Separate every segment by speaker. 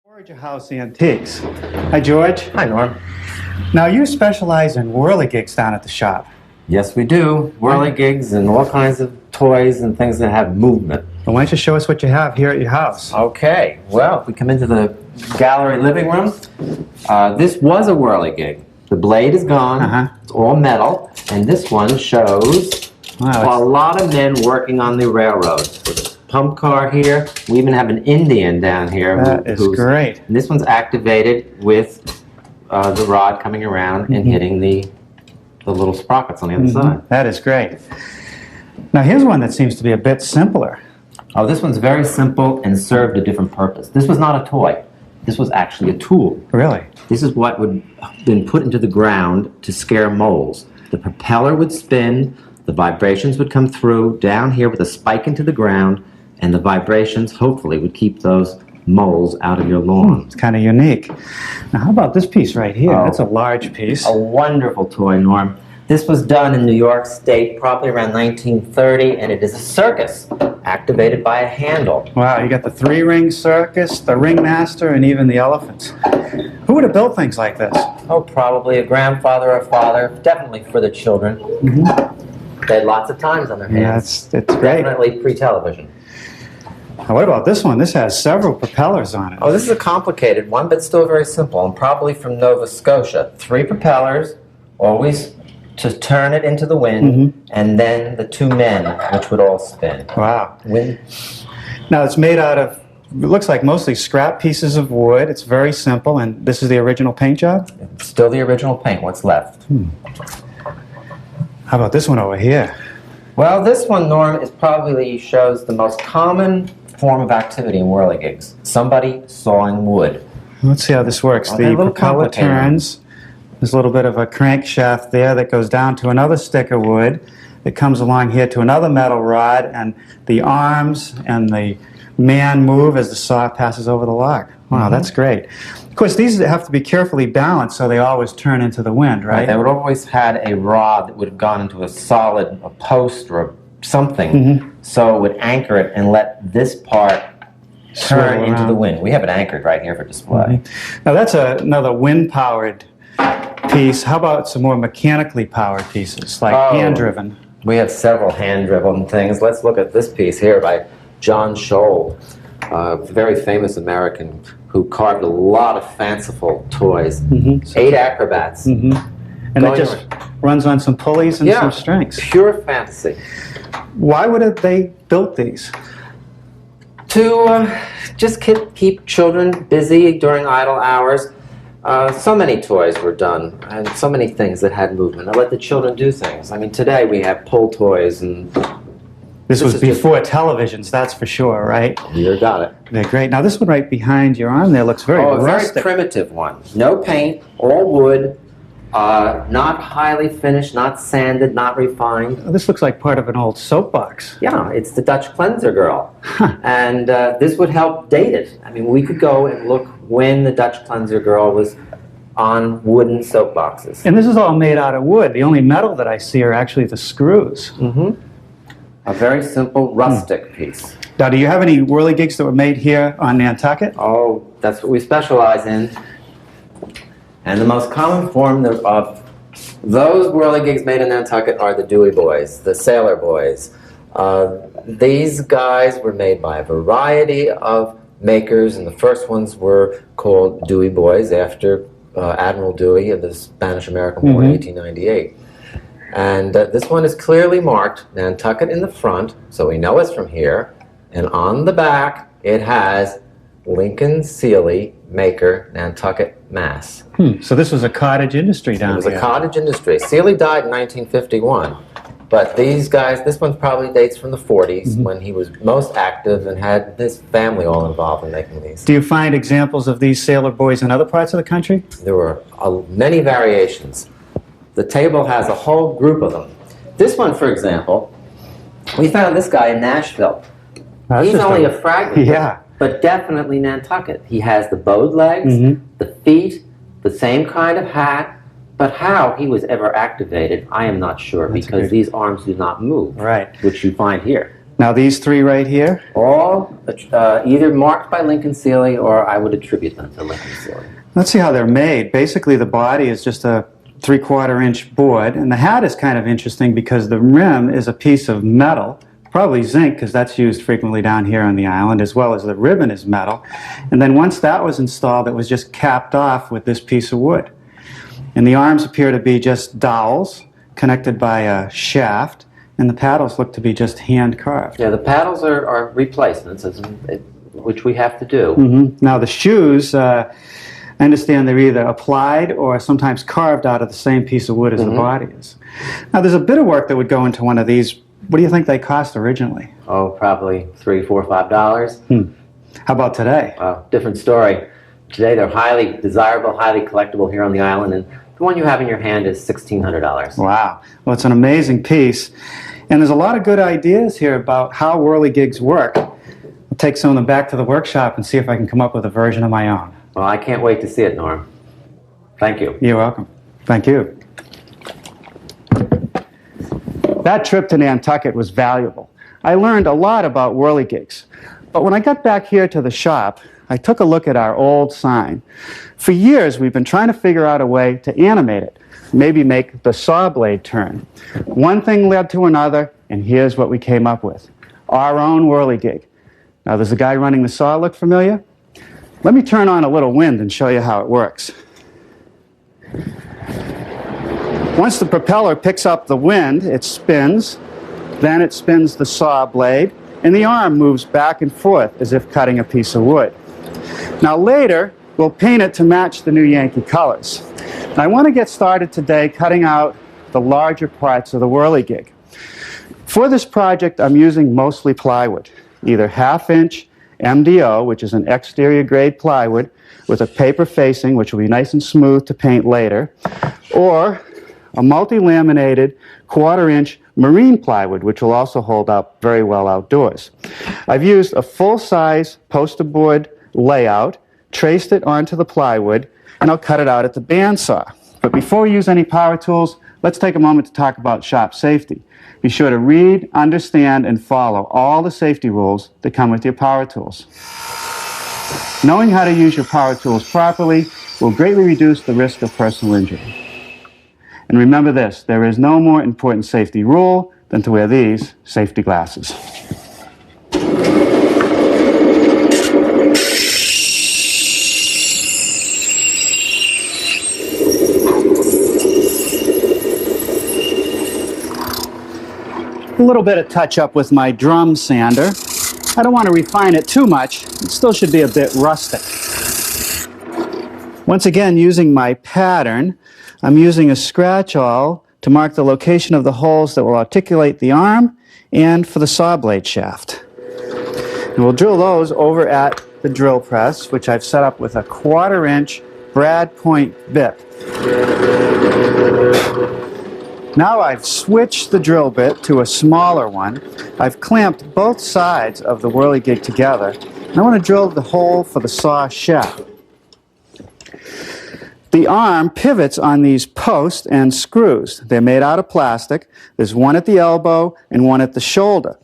Speaker 1: George House Antiques. Hi, George.
Speaker 2: Hi, Norm.
Speaker 1: Now, you specialize in whirligigs down at the shop.
Speaker 2: Yes, we do. Whirligigs and all kinds of toys and things that have movement.
Speaker 1: Well, why don't you show us what you have here at your house?
Speaker 2: Okay. Well, if we come into the gallery living room, this was a whirligig. The blade is gone. It's all metal. And this one shows a lot of men working on the railroads. Pump car here. We even have an Indian down here.
Speaker 1: That is great.
Speaker 2: And this one's activated with the rod coming around and hitting the little sprockets on the other side.
Speaker 1: That is great. Now here's one that seems to be a bit simpler.
Speaker 2: Oh, this one's very simple and served a different purpose. This was not a toy. This was actually a tool.
Speaker 1: Really?
Speaker 2: This is what would have been put into the ground to scare moles. The propeller would spin, the vibrations would come through down here with a spike into the ground, and the vibrations hopefully would keep those moles out of your lawn.
Speaker 1: It's kind of unique. Now how about this piece right here? That's a large piece.
Speaker 2: A wonderful toy, Norm. This was done in New York State probably around 1930, and it is a circus activated by a handle.
Speaker 1: Wow, you got the three-ring circus, the ringmaster, and even the elephants. Who would have built things like this?
Speaker 2: Oh, probably a grandfather or father, definitely for the children. They had lots of times on their hands.
Speaker 1: Yeah, it's great.
Speaker 2: Definitely pre-television.
Speaker 1: Now, what about this one? This has several propellers on it.
Speaker 2: Oh, this is a complicated one, but still very simple, and probably from Nova Scotia. 3 propellers, always to turn it into the wind, and then the 2 men, which would all spin.
Speaker 1: Wow.
Speaker 2: Wind.
Speaker 1: Now, it's made out of, it looks like mostly scrap pieces of wood. It's very simple, and this is the original paint job?
Speaker 2: It's still the original paint. What's left?
Speaker 1: How about this one over here?
Speaker 2: Well, this one, Norm, is probably shows the most common form of activity in whirligigs. Somebody sawing wood.
Speaker 1: Let's see how this works.
Speaker 2: Oh,
Speaker 1: The propeller turns. There's a little bit of a crankshaft there that goes down to another stick of wood. It comes along here to another metal rod, and the arms and the man move as the saw passes over the log. Wow, that's great. Of course, these have to be carefully balanced so they always turn into the wind, right?
Speaker 2: They would always had a rod that would have gone into a solid, a post or something, so it would anchor it and let this part turn into the wind. We have it anchored right here for display.
Speaker 1: Now that's another wind-powered piece. How about some more mechanically powered pieces, like hand-driven?
Speaker 2: We have several hand-driven things. Let's look at this piece here by John Scholl, a very famous American who carved a lot of fanciful toys. 8 acrobats.
Speaker 1: And it just runs on some pulleys and some strings.
Speaker 2: Pure fantasy.
Speaker 1: Why would they built these?
Speaker 2: To just keep children busy during idle hours. So many toys were done, and so many things that had movement. I let the children do things. I mean, today we have pull toys, and
Speaker 1: this was before televisions, that's for sure, right?
Speaker 2: You got it.
Speaker 1: They're great. Now this one right behind your arm there looks very rustic.
Speaker 2: A very primitive one. No paint, all wood, not highly finished, not sanded, not refined.
Speaker 1: This looks like part of an old soapbox.
Speaker 2: Yeah, it's the Dutch cleanser girl. And this would help date it. I mean, we could go and look when the Dutch cleanser girl was on wooden soapboxes.
Speaker 1: And this is all made out of wood. The only metal that I see are actually the screws.
Speaker 2: A very simple, rustic piece.
Speaker 1: Now, do you have any whirligigs that were made here on Nantucket?
Speaker 2: Oh, that's what we specialize in. And the most common form of those whirligigs made in Nantucket are the Dewey boys, the sailor boys. These guys were made by a variety of makers, and the first ones were called Dewey boys after Admiral Dewey of the Spanish-American War in 1898. And this one is clearly marked Nantucket in the front, so we know it's from here. And on the back, it has Lincoln Seeley, maker, Nantucket, Mass.
Speaker 1: So this was a cottage industry down here.
Speaker 2: It was a cottage industry. Seeley died in 1951. But these guys, this one probably dates from the 40s when he was most active and had his family all involved in making these.
Speaker 1: Do you find examples of these sailor boys in other parts of the country?
Speaker 2: There were many variations. The table has a whole group of them. This one, for example, we found this guy in Nashville. He's only a fragment, but definitely Nantucket. He has the bowed legs, the feet, the same kind of hat, but how he was ever activated, I am not sure, because these arms do not move, which you find here.
Speaker 1: Now these three right here,
Speaker 2: All either marked by Lincoln Sealy, or I would attribute them to Lincoln Sealy.
Speaker 1: let's see how they're made. Basically the body is just a 3/4 inch board, and the hat is kind of interesting because the rim is a piece of metal, probably zinc because that's used frequently down here on the island, as well as the ribbon is metal. And then once that was installed, it was just capped off with this piece of wood. And the arms appear to be just dowels connected by a shaft, and the paddles look to be just hand carved.
Speaker 2: Yeah, the paddles are replacements, which we have to do.
Speaker 1: Now the shoes, I understand they're either applied or sometimes carved out of the same piece of wood as the body is. Now there's a bit of work that would go into one of these. What do you think they cost originally?
Speaker 2: Oh, probably $3, $4, $5.
Speaker 1: How about today?
Speaker 2: Different story. Today they're highly desirable, highly collectible here on the island, and the one you have in your hand is $1,600.
Speaker 1: Wow. Well, it's an amazing piece. And there's a lot of good ideas here about how whirligigs work. I'll take some of them back to the workshop and see if I can come up with a version of my own.
Speaker 2: Well, I can't wait to see it, Norm. Thank you.
Speaker 1: You're welcome. Thank you. That trip to Nantucket was valuable. I learned a lot about whirligigs. But when I got back here to the shop, I took a look at our old sign. For years, we've been trying to figure out a way to animate it, maybe make the saw blade turn. One thing led to another, and here's what we came up with. Our own whirligig. Now, does the guy running the saw look familiar? Let me turn on a little wind and show you how it works. Once the propeller picks up the wind, it spins, then it spins the saw blade, and the arm moves back and forth as if cutting a piece of wood. Now later, we'll paint it to match the new Yankee colors. And I want to get started today cutting out the larger parts of the whirligig. For this project, I'm using mostly plywood, either 1/2 inch MDO, which is an exterior grade plywood, with a paper facing, which will be nice and smooth to paint later, or a multi-laminated 1/4 inch marine plywood, which will also hold up very well outdoors. I've used a full-size poster board layout, traced it onto the plywood, and I'll cut it out at the bandsaw. But before we use any power tools, let's take a moment to talk about shop safety. Be sure to read, understand, and follow all the safety rules that come with your power tools. Knowing how to use your power tools properly will greatly reduce the risk of personal injury. And remember this, there is no more important safety rule than to wear these safety glasses. A little bit of touch-up with my drum sander. I don't want to refine it too much. It still should be a bit rustic. Once again, using my pattern, I'm using a scratch-awl to mark the location of the holes that will articulate the arm and for the saw blade shaft. And we'll drill those over at the drill press, which I've set up with a 1/4 inch brad point bit. Now I've switched the drill bit to a smaller one. I've clamped both sides of the whirligig together, and I want to drill the hole for the saw shaft. The arm pivots on these posts and screws. They're made out of plastic. There's one at the elbow and one at the shoulder.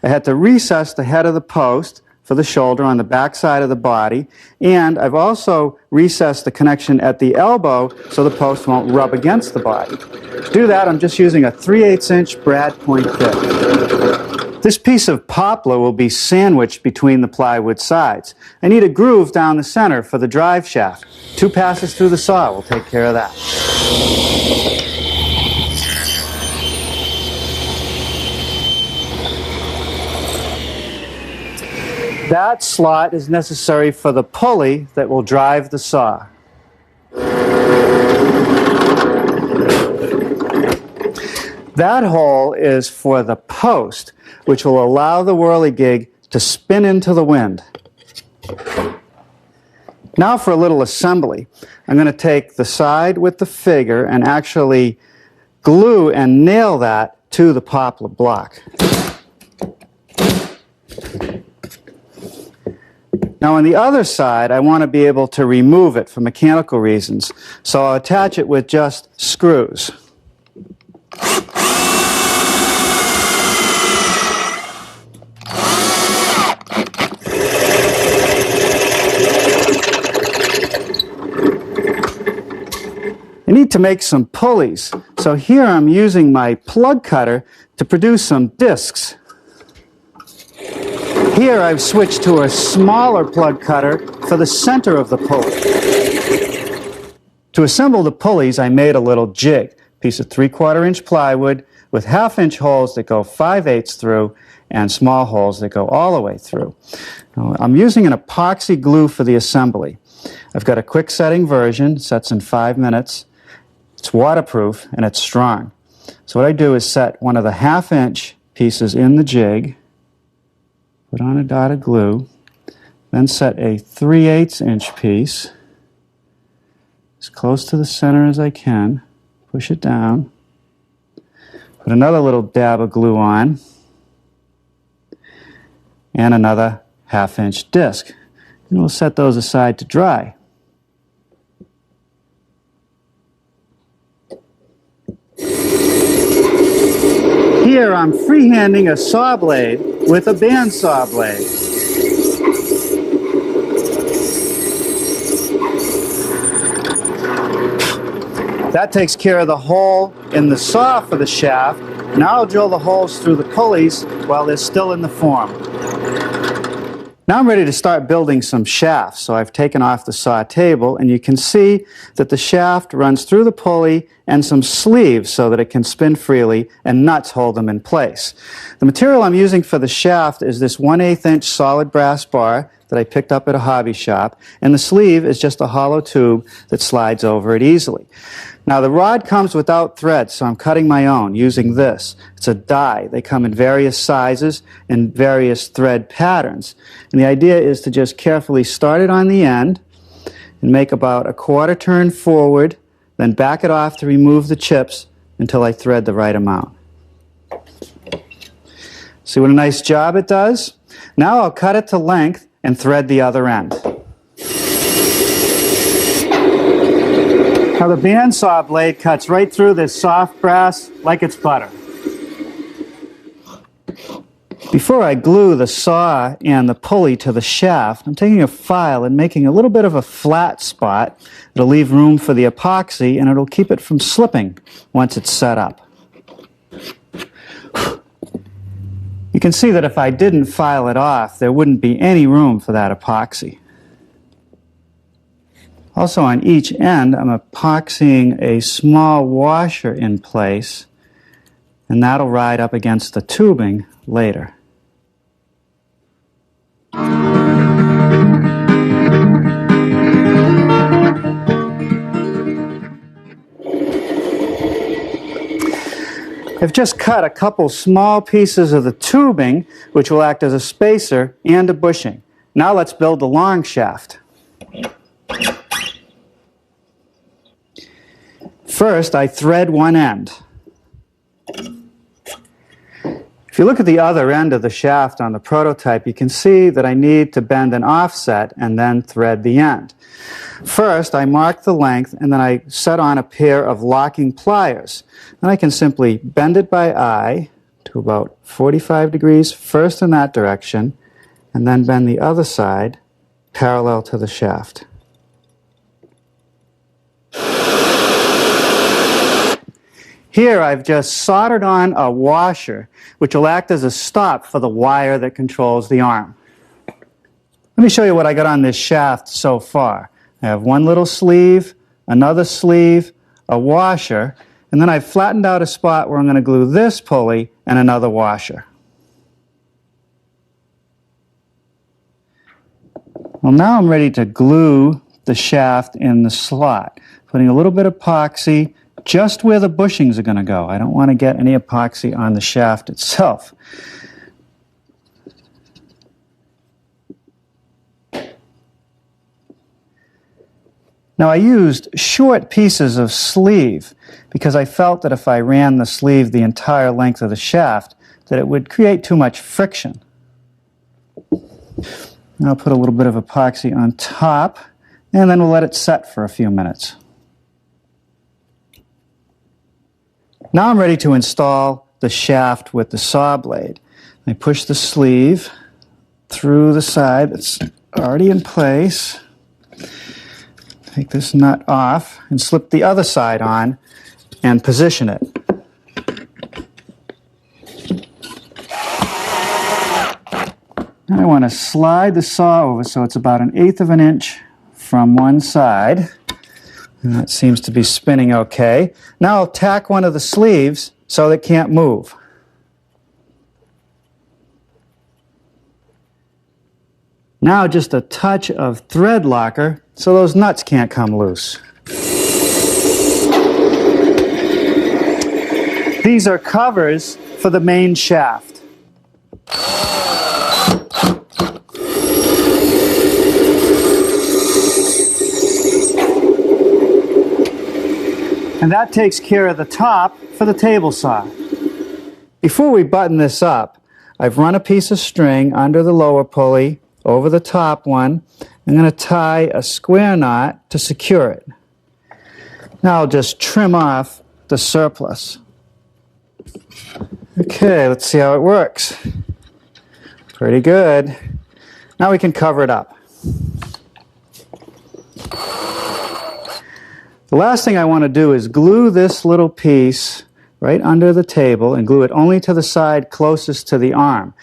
Speaker 1: I had to recess the head of the post for the shoulder on the back side of the body, and I've also recessed the connection at the elbow so the post won't rub against the body. To do that, I'm just using a 3/8 inch brad point bit. This piece of poplar will be sandwiched between the plywood sides. I need a groove down the center for the drive shaft. 2 passes through the saw will take care of that. That slot is necessary for the pulley that will drive the saw. That hole is for the post, which will allow the whirligig to spin into the wind. Now for a little assembly. I'm going to take the side with the figure and actually glue and nail that to the poplar block. Now on the other side, I want to be able to remove it for mechanical reasons, so I'll attach it with just screws. to make some pulleys. So here I'm using my plug cutter to produce some discs. Here I've switched to a smaller plug cutter for the center of the pulley. To assemble the pulleys, I made a little jig, piece of 3/4 inch plywood with 1/2 inch holes that go 5/8 through and small holes that go all the way through. Now, I'm using an epoxy glue for the assembly. I've got a quick setting version, sets in 5 minutes. It's waterproof and it's strong. So what I do is set one of the 1/2 inch pieces in the jig, put on a dot of glue, then set a 3/8 inch piece as close to the center as I can, push it down, put another little dab of glue on, and another 1/2 inch disc. And we'll set those aside to dry. Here I'm freehanding a saw blade with a bandsaw blade. That takes care of the hole in the saw for the shaft. Now I'll drill the holes through the pulleys while they're still in the form. Now I'm ready to start building some shafts. So I've taken off the saw table, and you can see that the shaft runs through the pulley and some sleeves so that it can spin freely, and nuts hold them in place. The material I'm using for the shaft is this 1/8 inch solid brass bar that I picked up at a hobby shop, and the sleeve is just a hollow tube that slides over it easily. Now the rod comes without threads, so I'm cutting my own using this. It's a die. They come in various sizes and various thread patterns. And the idea is to just carefully start it on the end and make about a 1/4 turn forward, then back it off to remove the chips until I thread the right amount. See what a nice job it does? Now I'll cut it to length and thread the other end. Now the bandsaw blade cuts right through this soft brass like it's butter. Before I glue the saw and the pulley to the shaft, I'm taking a file and making a little bit of a flat spot. It'll leave room for the epoxy, and it'll keep it from slipping once it's set up. You can see that if I didn't file it off, there wouldn't be any room for that epoxy. Also on each end, I'm epoxying a small washer in place, and that'll ride up against the tubing later. I've just cut a couple small pieces of the tubing, which will act as a spacer and a bushing. Now let's build the long shaft. First, I thread one end. If you look at the other end of the shaft on the prototype, you can see that I need to bend an offset and then thread the end. First, I mark the length, and then I set on a pair of locking pliers. Then I can simply bend it by eye to about 45 degrees, first in that direction, and then bend the other side parallel to the shaft. Here I've just soldered on a washer, which will act as a stop for the wire that controls the arm. Let me show you what I got on this shaft so far. I have one little sleeve, another sleeve, a washer, and then I've flattened out a spot where I'm going to glue this pulley and another washer. Well, now I'm ready to glue the shaft in the slot, putting a little bit of epoxy just where the bushings are going to go. I don't want to get any epoxy on the shaft itself. Now I used short pieces of sleeve because I felt that if I ran the sleeve the entire length of the shaft, that it would create too much friction. Now I'll put a little bit of epoxy on top, and then we'll let it set for a few minutes. Now I'm ready to install the shaft with the saw blade. I push the sleeve through the side that's already in place. Take this nut off and slip the other side on and position it. Now I want to slide the saw over so it's about 1/8 of an inch from one side. And that seems to be spinning okay. Now I'll tack one of the sleeves so it can't move. Now just a touch of thread locker so those nuts can't come loose. These are covers for the main shaft. And that takes care of the top for the table saw. Before we button this up, I've run a piece of string under the lower pulley over the top one. I'm going to tie a square knot to secure it. Now I'll just trim off the surplus. Okay, let's see how it works. Pretty good. Now we can cover it up. The last thing I want to do is glue this little piece right under the table and glue it only to the side closest to the arm.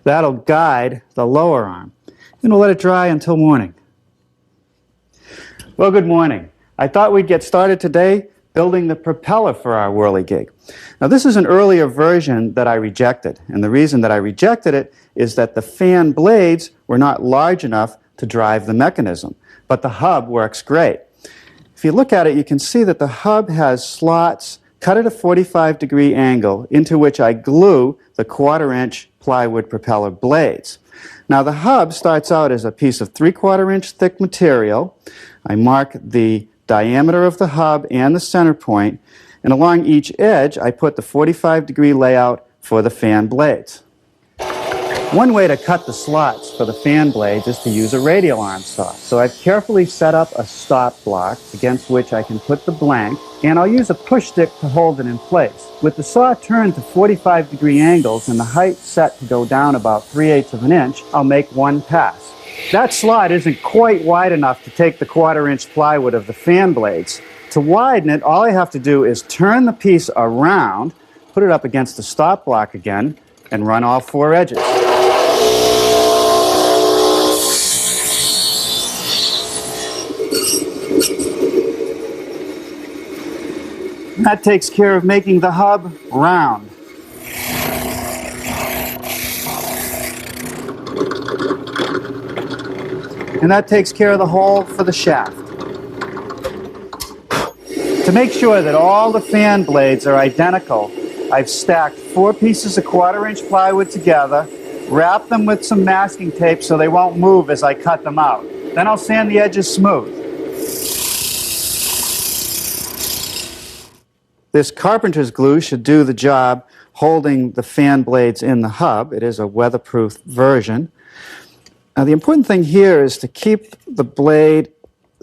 Speaker 1: That'll guide the lower arm. And we'll let it dry until morning. Well, good morning. I thought we'd get started today building the propeller for our whirligig. Now, this is an earlier version that I rejected, and the reason that I rejected it is that the fan blades were not large enough to drive the mechanism, but the hub works great. If you look at it, you can see that the hub has slots cut at a 45-degree angle into which I glue the 1/4-inch plywood propeller blades. Now, the hub starts out as a piece of 3/4-inch thick material. I mark the diameter of the hub and the center point, and along each edge I put the 45-degree layout for the fan blades. One way to cut the slots for the fan blades is to use a radial arm saw. So I've carefully set up a stop block against which I can put the blank, and I'll use a push stick to hold it in place. With the saw turned to 45-degree angles and the height set to go down about 3/8 of an inch, I'll make one pass. That slot isn't quite wide enough to take the 1/4-inch plywood of the fan blades. To widen it, all I have to do is turn the piece around, put it up against the stop block again, and run all 4 edges. That takes care of making the hub round. And that takes care of the hole for the shaft. To make sure that all the fan blades are identical, I've stacked 4 pieces of 1/4-inch plywood together, wrapped them with some masking tape so they won't move as I cut them out. Then I'll sand the edges smooth. This carpenter's glue should do the job holding the fan blades in the hub. It is a weatherproof version. Now, the important thing here is to keep the blade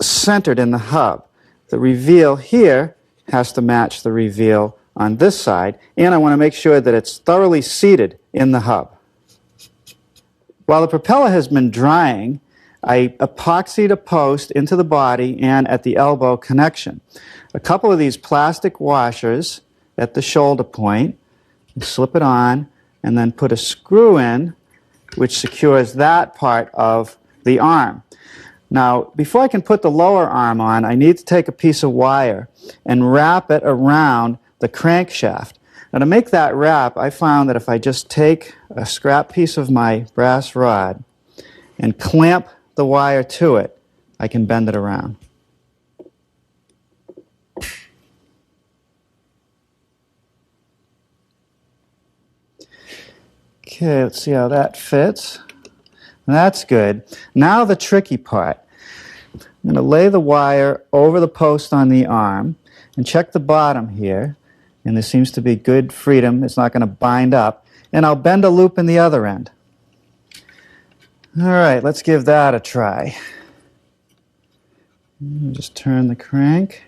Speaker 1: centered in the hub. The reveal here has to match the reveal on this side, and I want to make sure that it's thoroughly seated in the hub. While the propeller has been drying, I epoxied a post into the body and at the elbow connection. A couple of these plastic washers at the shoulder point, slip it on, and then put a screw in which secures that part of the arm. Now, before I can put the lower arm on, I need to take a piece of wire and wrap it around the crankshaft. Now, to make that wrap, I found that if I just take a scrap piece of my brass rod and clamp the wire to it, I can bend it around. Okay, let's see how that fits. That's good. Now the tricky part. I'm going to lay the wire over the post on the arm and check the bottom here. And there seems to be good freedom. It's not going to bind up. And I'll bend a loop in the other end. All right, let's give that a try. Just turn the crank.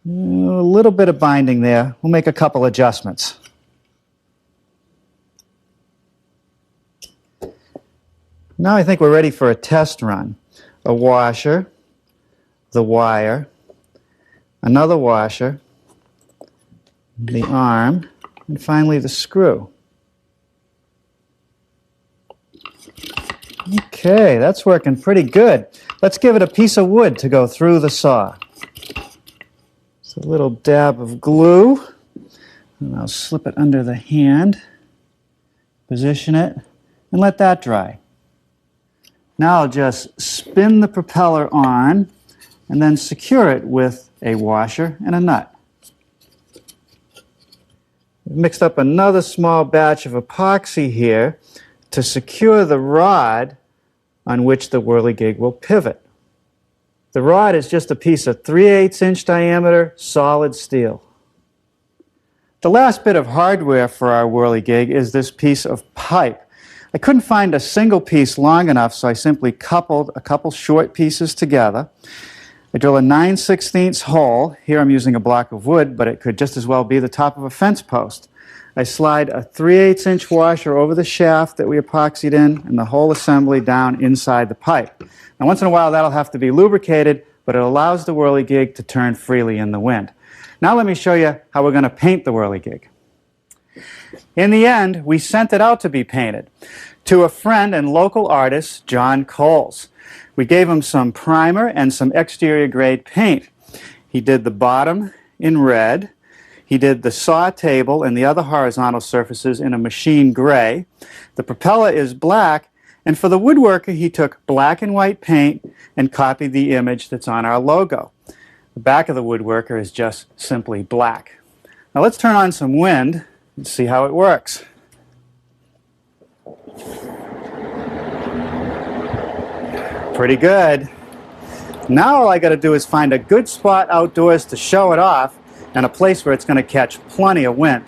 Speaker 1: A little bit of binding there. We'll make a couple adjustments. Now I think we're ready for a test run. A washer, the wire, another washer, the arm, and finally the screw. Okay, that's working pretty good. Let's give it a piece of wood to go through the saw. Just a little dab of glue, and I'll slip it under the hand, position it, and let that dry. Now I'll just spin the propeller on and then secure it with a washer and a nut. We've mixed up another small batch of epoxy here to secure the rod on which the whirligig will pivot. The rod is just a piece of 3/8 inch diameter solid steel. The last bit of hardware for our whirligig is this piece of pipe. I couldn't find a single piece long enough, so I simply coupled a couple short pieces together. I drill a 9/16 hole. Here I'm using a block of wood, but it could just as well be the top of a fence post. I slide a 3/8 inch washer over the shaft that we epoxied in and the whole assembly down inside the pipe. Now once in a while that'll have to be lubricated, but it allows the whirligig to turn freely in the wind. Now let me show you how we're going to paint the whirligig. In the end, we sent it out to be painted to a friend and local artist, John Coles. We gave him some primer and some exterior grade paint. He did the bottom in red. He did the saw table and the other horizontal surfaces in a machine gray. The propeller is black, and for the woodworker he took black and white paint and copied the image that's on our logo. The back of the woodworker is just simply black. Now let's turn on some wind and see how it works. Pretty good. Now all I got to do is find a good spot outdoors to show it off and a place where it's going to catch plenty of wind.